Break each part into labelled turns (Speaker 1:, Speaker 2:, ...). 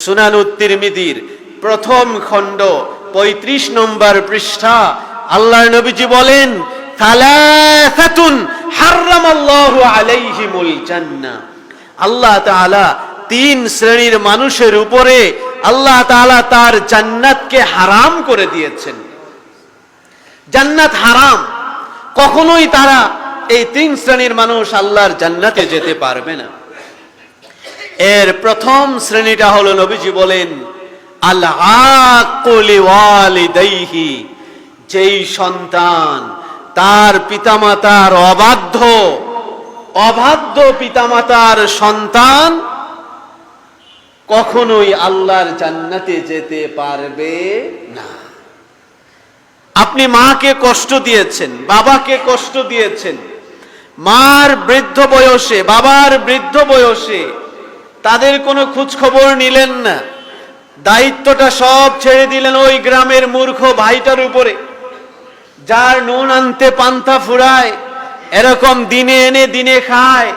Speaker 1: সুনানুত তিরমিজির প্রথম খণ্ড ৩৫ নম্বর পৃষ্ঠা আল্লাহর নবীজি বলেন, সালাসাতুন হারামাল্লাহু আলাইহিমুল জান্নাহ। আল্লাহ তাআলা তিন শ্রেণীর মানুষের উপরে আল্লাহ তাআলা তার জান্নাতকে হারাম করে দিয়েছেন। জান্নাত হারাম, কখনোই তারা এই তিন শ্রেণীর মানুষ আল্লাহর জান্নাতে যেতে পারবে না। এর প্রথম শ্রেণীটা হলো নবীজি বলেন, আল আক্কু লিওয়ালিদাইহি, যেই সন্তান তার পিতামাতার অবাধ্য পিতামাতার সন্তান কখনোই আল্লাহর জান্নাতে যেতে পারবে না। আপনি মাকে কষ্ট দিয়েছেন, বাবাকে কষ্ট দিয়েছেন, মার বৃদ্ধ বয়সে, বাবার বৃদ্ধ বয়সে তাদের কোনো খোঁজ খবর নিলেন না, দায়িত্বটা সব ছেড়ে দিলেন ওই গ্রামের মূর্খ ভাইটার উপরে, যার নুন আনতে পান্তা ফুরায়, এরকম দিনে এনে দিনে খায়,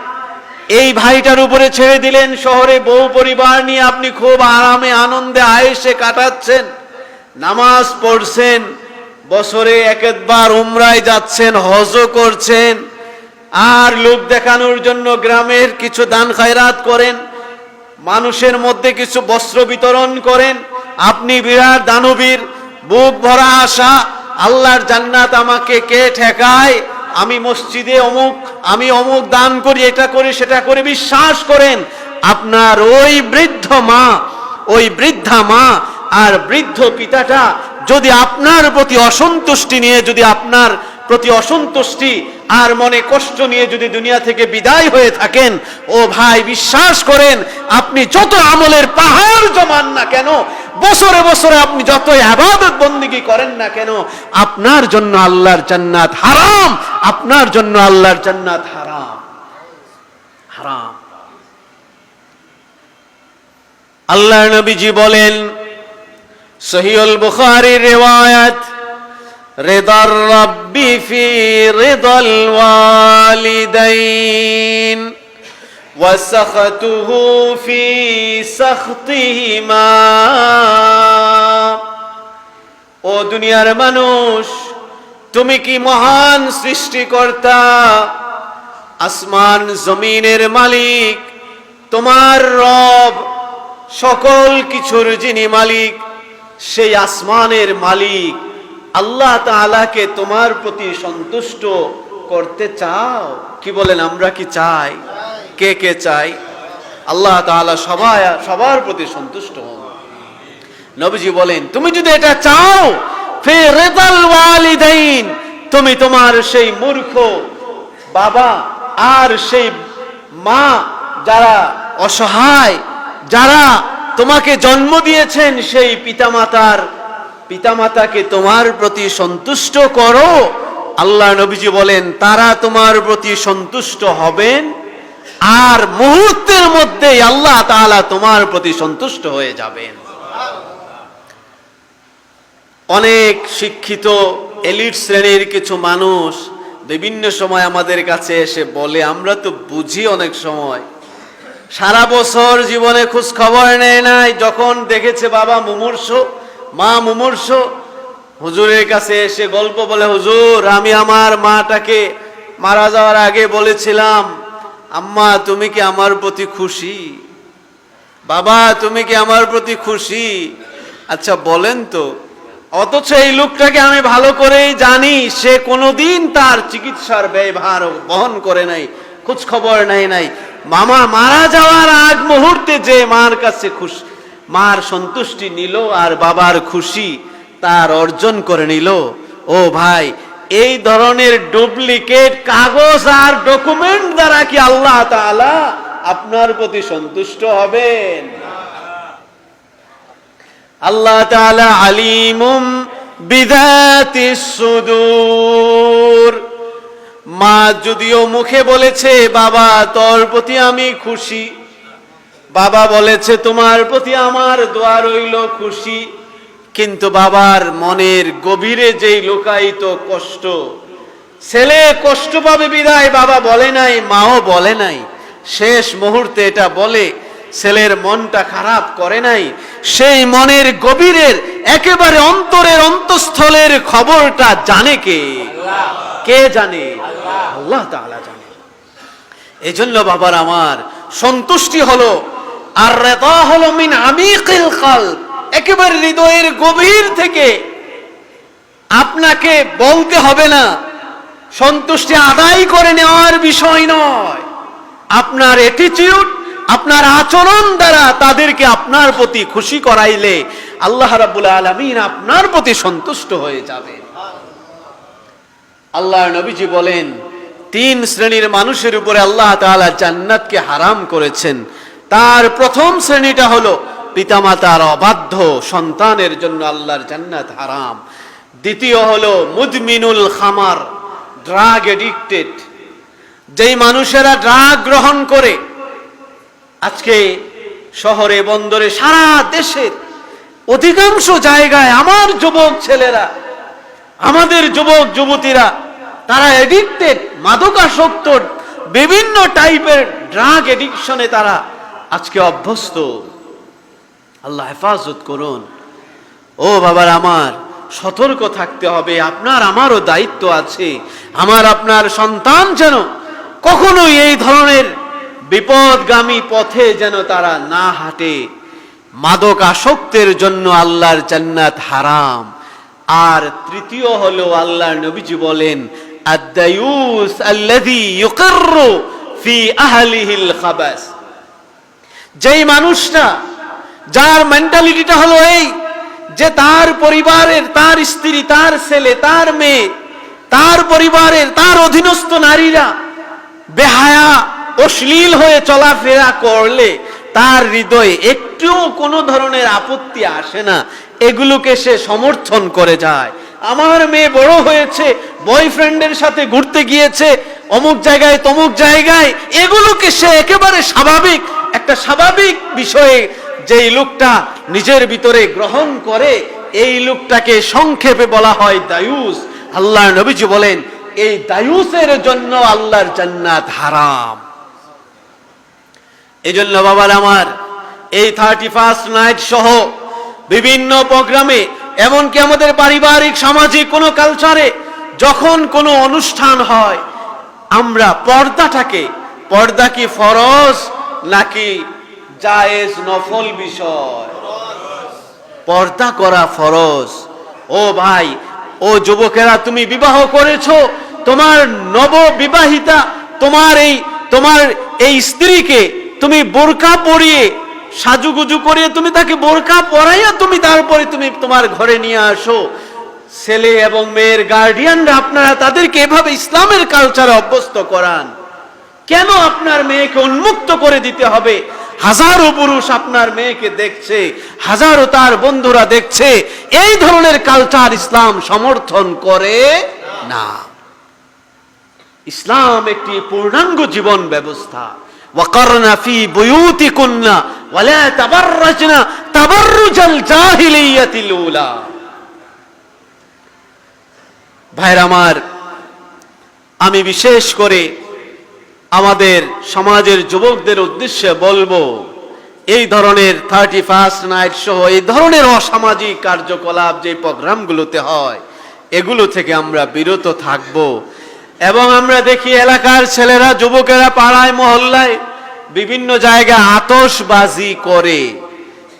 Speaker 1: এই ভাইটার উপরে ছেড়ে দিলেন। শহরে বউ পরিবার নিয়ে আপনি খুব আরামে আনন্দে আয়েশে কাটাচ্ছেন, নামাজ পড়ছেন, বছরে একবার উমরায় যাচ্ছেন, হজও করছেন, আর লোক দেখানোর জন্য গ্রামের কিছু দান খায়রাত করেন, মানুষের মধ্যে কিছু বস্ত্র বিতরণ করেন। আপনি বিরাট দানবীর, বুক ভরা আশা, আল্লাহর জান্নাত আমাকে কে ঠেকায়, আমি মসজিদে আমি অমুক দান করি, এটা করি সেটা করি, বিশ্বাস করেন আপনার ওই বৃদ্ধা মা আর বৃদ্ধ পিতাটা যদি আপনার প্রতি অসন্তুষ্টি নিয়ে, যদি আপনার প্রতি অসন্তুষ্টি আর মনে কষ্ট নিয়ে যদি দুনিয়া থেকে বিদায় হয়ে থাকেন, ও ভাই বিশ্বাস করেন আপনি যত আমলের পাহাড় জমান না কেন, বছরে বছরে আপনি যত ইবাদত বন্দেগী করেন না কেন, আপনার জন্য আল্লাহর জান্নাত হারাম, আপনার জন্য আল্লাহর জান্নাত হারাম। আল্লাহর নবীজি বলেন, সহিহুল বুখারীর রিওয়ায়াত, রিদার রাব্বি ফি রিদাল ওয়ালিদাইন ওয়া সাখাতুহু ফি সাখতিহিমা। ও দুনিয়ার মানুষ, তুমি কি মহান সৃষ্টিকর্তা, আসমান জমিনের মালিক, তোমার রব, সকল কিছুর যিনি মালিক, সেই আসমানের মালিক আল্লাহ তাআলাকে তোমার প্রতি সন্তুষ্ট করতে চাও? কি বলেন, আমরা কি চাই? কে কে চাই? আল্লাহ তাআলা সবার প্রতি সন্তুষ্ট হন। নবীজি বলেন, তুমি যদি এটা চাও, ফি রিদাল ওয়ালিদাইন, তুমি তোমার সেই মূর্খ বাবা আর সেই মা, যারা অসহায়, যারা তোমাকে জন্ম দিয়েছেন, সেই পিতামাতাকে তোমার প্রতি সন্তুষ্ট করো। আল্লাহ নবীজি বলেন, তারা তোমার প্রতি সন্তুষ্ট হবেন আর মুহূর্তের মধ্যেই আল্লাহ তাআলা তোমার প্রতি সন্তুষ্ট হয়ে যাবেন। অনেক শিক্ষিত এলিট শ্রেণীর কিছু মানুষ বিভিন্ন সময় আমাদের কাছে এসে বলে, আমরা তো বুঝি অনেক সময়, সারা বছর জীবনে খোঁজ খবর নেয় নাই, যখন দেখেছে বাবা মুমূর্ষ, মা মুমূর্ষ, হুজুরের কাছে এসে গল্প বলে, হুজুর আমি আমার মাটাকে মারা যাওয়ার আগে বলেছিলাম, আম্মা তুমি কি আমার প্রতি খুশি? বাবা তুমি কি আমার প্রতি খুশি? আচ্ছা বলেন তো। অথচ এই লোকটাকে আমি ভালো করেই জানি, সে কোনোদিন তার চিকিৎসার ব্যয়ভার বহন করে নাই, খোঁজ খবর নেয় নাই। মামা মারা যাওয়ার আগ মুহূর্তে যে মার কাছে খুশি, মার সন্তুষ্টি নিল আর বাবার খুশি তার অর্জন করে নিল। ও ভাই, এই ধরনের ডুপ্লিকেট কাগজ আর ডকুমেন্ট দ্বারা কি আল্লাহ তাআলা আপনার প্রতি সন্তুষ্ট হবেন? আল্লাহ তাআলা আলিমুম বিযাতিস সুদূর। মা যদিও মুখে বলেছে, বাবা তোর প্রতি আমি খুশি, বাবা বলেছে তোমার প্রতি আমার দোয়া রইল খুশি, কিন্তু বাবার মনের গভীরে যেই লুকায়িত কষ্ট, ছেলে কষ্ট পাবে বিধায় বাবা বলে নাই, মাও বলে নাই, শেষ মুহূর্তে এটা বলে, ছেলের মনটা খারাপ করে নাই, সেই মনের গভীরের একেবারে অন্তরের অন্তঃস্থলের খবরটা জানে কে? কে জানে? আল্লাহ তাআলা জানে। এজন্য বাবার আমার, সন্তুষ্টি হলো আর রিদা হলো মিন আমিকিল কলব, একেবারে হৃদয়ের গভীর থেকে। আপনাকে বলতে হবে না, সন্তুষ্টি আদায় করে নেওয়ার বিষয় নয়। আপনার অ্যাটিটিউড, আপনার আচরণ দ্বারা তাদেরকে আপনার প্রতি খুশি করাইলে আল্লাহ রাব্বুল আলামিন আপনার প্রতি সন্তুষ্ট হয়ে যাবেন। আল্লাহর নবীজি বলেন, 3 শ্রেণীর মানুষের উপরে আল্লাহ তাআলা জান্নাতকে হারাম করেছেন। তার প্রথম শ্রেণীটা হলো পিতামাতার অবাধ্য সন্তানের জন্য আল্লাহর জান্নাত হারাম। দ্বিতীয় হলো মুদমিনুল খামার, ড্রাগ এডিক্টেড, যেই মানুষেরা ড্রাগ গ্রহণ করে। আজকে শহরে বন্দরে সারা দেশের অধিকাংশ জায়গায় আমার যুবক ছেলেরা, আমাদের যুবক যুবতীরা, তারা এডিক্টেড, মাদকাসক্ত, বিভিন্ন টাইপের ড্রাগ এডিকশনে তারা আজকে অভ্যস্ত। আল্লাহ হেফাজত করুন। ও বাবার আমার, সতর্ক থাকতে হবে। আপনার আমারও দায়িত্ব আছে। আমার আপনার সন্তান যেন কখনোই এই ধরনের বিপদগামী পথে যেন তারা না হাঁটে। মাদক আসক্তের জন্য আল্লাহর জান্নাত হারাম। আর তৃতীয় হলো আল্লাহর নবীজি বলেন, আদ-দায়ুস আল্লাযী ইউকিররু ফি আহলিহিল খাবাস, যেই মানুষটা, যার মেন্টালিটিটা হলো এই যে তার পরিবারের, তার স্ত্রী, তার ছেলে, তার মেয়ে, তার পরিবারের, তার অধীনস্থ নারীরা বেহায়া অশ্লীল হয়ে চলাফেরা করলে তার হৃদয়ে একটুও কোনো ধরনের আপত্তি আসে না, এগুলোকে সে সমর্থন করে যায়। আমার মেয়ে বড় হয়েছে, বয়ফ্রেন্ডের সাথে ঘুরতে গিয়েছে অমুক জায়গায় তমুক জায়গায়, এগুলোকে সে একেবারে স্বাভাবিক, একটা স্বাভাবিক বিষয়ে যেই লোকটা নিজের ভিতরে গ্রহণ করে, এই লোকটাকে সংক্ষেপে বলা হয় দায়ুস। আল্লাহর নবীজি বলেন, এই দায়ুসের জন্য আল্লাহর জান্নাত হারাম। এজন্য বাবার আমার, এই 31 নাইট সহ বিভিন্ন প্রোগ্রামে, এমনকি আমাদের পারিবারিক সামাজিক কোনো কালচারে যখন কোনো অনুষ্ঠান হয়, আমরা পর্দা কি ফরজ নাকি জায়েজ নফল বিষয়? পর্দা করা ফরজ। ও ভাই, ও যুবকেরা, তুমি বিবাহ করেছো, তোমার নববিবাহিতা, তোমার এই স্ত্রীকে তুমি বোরকা পরিয়ে, সাজুগুজু করিয়ে তুমি তাকে বোরকা পরাইয়া তুমি তারপরে তুমি তোমার ঘরে নিয়ে আসো। ছেলে এবং মেয়ের গার্ডিয়ানরা, আপনারা তাদেরকে এভাবে ইসলামের কালচারে অভ্যস্ত করান। কেন আপনার মেয়েকে উন্মুক্ত করে দিতে হবে? হাজারো পুরুষ আপনার মেয়েকে দেখছে, হাজারো তার বন্ধুরা দেখছে। এই ধরনের কালচার ইসলাম সমর্থন করে না। ইসলাম একটি পূর্ণাঙ্গ জীবন ব্যবস্থা। ওয়াকারনা ফি বুয়ুতিকুন্না ওয়ালা তাবাররাজনা তাবাররুজাল জাহিলিয়াতিল উলা। ভাইরা আমার, আমি বিশেষ করে আমাদের সমাজের যুবকদের উদ্দেশ্যে বলবো, এই ধরনের 31 নাইট সহ এই ধরনের অসামাজিক কার্যকলাপ যে প্রোগ্রামগুলোতে হয়, এগুলো থেকে আমরা বিরত থাকব। এবং আমরা দেখি এলাকার ছেলেরা, যুবকেরা পাড়ায় মহল্লায় বিভিন্ন জায়গায় আতশবাজি করে।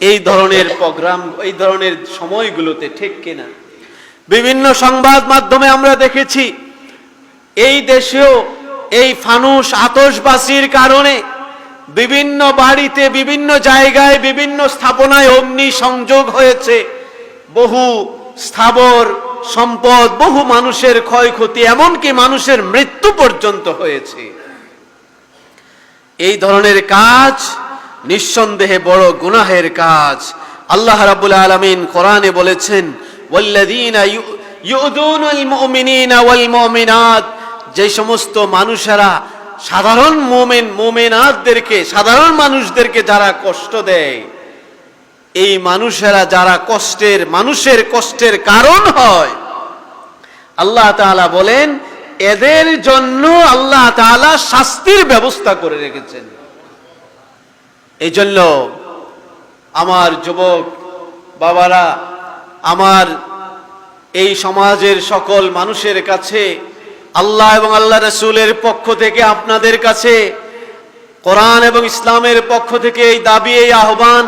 Speaker 1: এই ধরনের প্রোগ্রাম, এই ধরনের সময়গুলোতে, ঠিক কিনা? বিভিন্ন সংবাদ মাধ্যমে আমরা দেখেছি এই দেশেও এই ফানুস আতশবাজির কারণে বিভিন্ন বাড়িতে, বিভিন্ন জায়গায়, বিভিন্ন স্থাপনায় অগ্নি সংযোগ হয়েছে। বহু স্থাবর সম্পদ, বহু মানুষের ক্ষয়ক্ষতি, এমনকি মানুষের মৃত্যু পর্যন্ত হয়েছে। এই ধরনের কাজ নিঃসন্দেহে বড় গুনাহের কাজ। আল্লাহ রাব্বুল আলামিন কোরআনে বলেছেন, ওয়াল্লাযীনা ইউযুনাল মুমিনিনা ওয়াল মুমিনাত, যে সমস্ত মানুষেরা সাধারণ মুমিন মুমিনাতদেরকে, সাধারণ মানুষদেরকে যারা কষ্ট দেয়, এই মানুষেরা যারা মানুষের কষ্টের কারণ হয়, আল্লাহ তাআলা বলেন এদের জন্য আল্লাহ তাআলা শাস্তির ব্যবস্থা করে রেখেছেন। এই জন্য আমার যুবক বাবারা, আমার এই সমাজের সকল মানুষের কাছে আল্লাহ এবং আল্লাহ রাসূলের পক্ষ থেকে আপনাদের কাছে, কোরআন এবং ইসলামের পক্ষ থেকে এই দাবি, এই আহ্বান,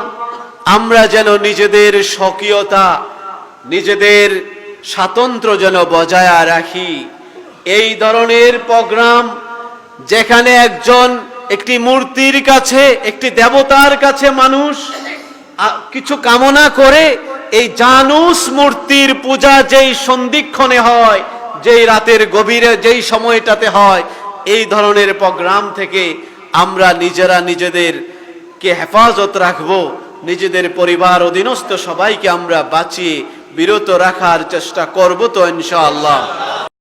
Speaker 1: আমরা যেন নিজেদের স্বকীয়তা, নিজেদের স্বাতন্ত্র্য যেন বজায় রাখি। এই ধরনের প্রোগ্রাম যেখানে একটি মূর্তির কাছে, একটি দেবতার কাছে মানুষ কিছু কামনা করে, এই জানুস মূর্তির পূজা যেই সন্ধিক্ষণে হয়, যেই রাতের গভীরে যেই সময়টাতে হয়, এই ধরনের প্রোগ্রাম থেকে আমরা নিজেরা নিজেদেরকে হেফাজত রাখবো, নিজেদের পরিবার অধীনস্থ সবাইকে আমরা বাঁচিয়ে বিরত রাখার চেষ্টা করব তো ইনশাআল্লাহ।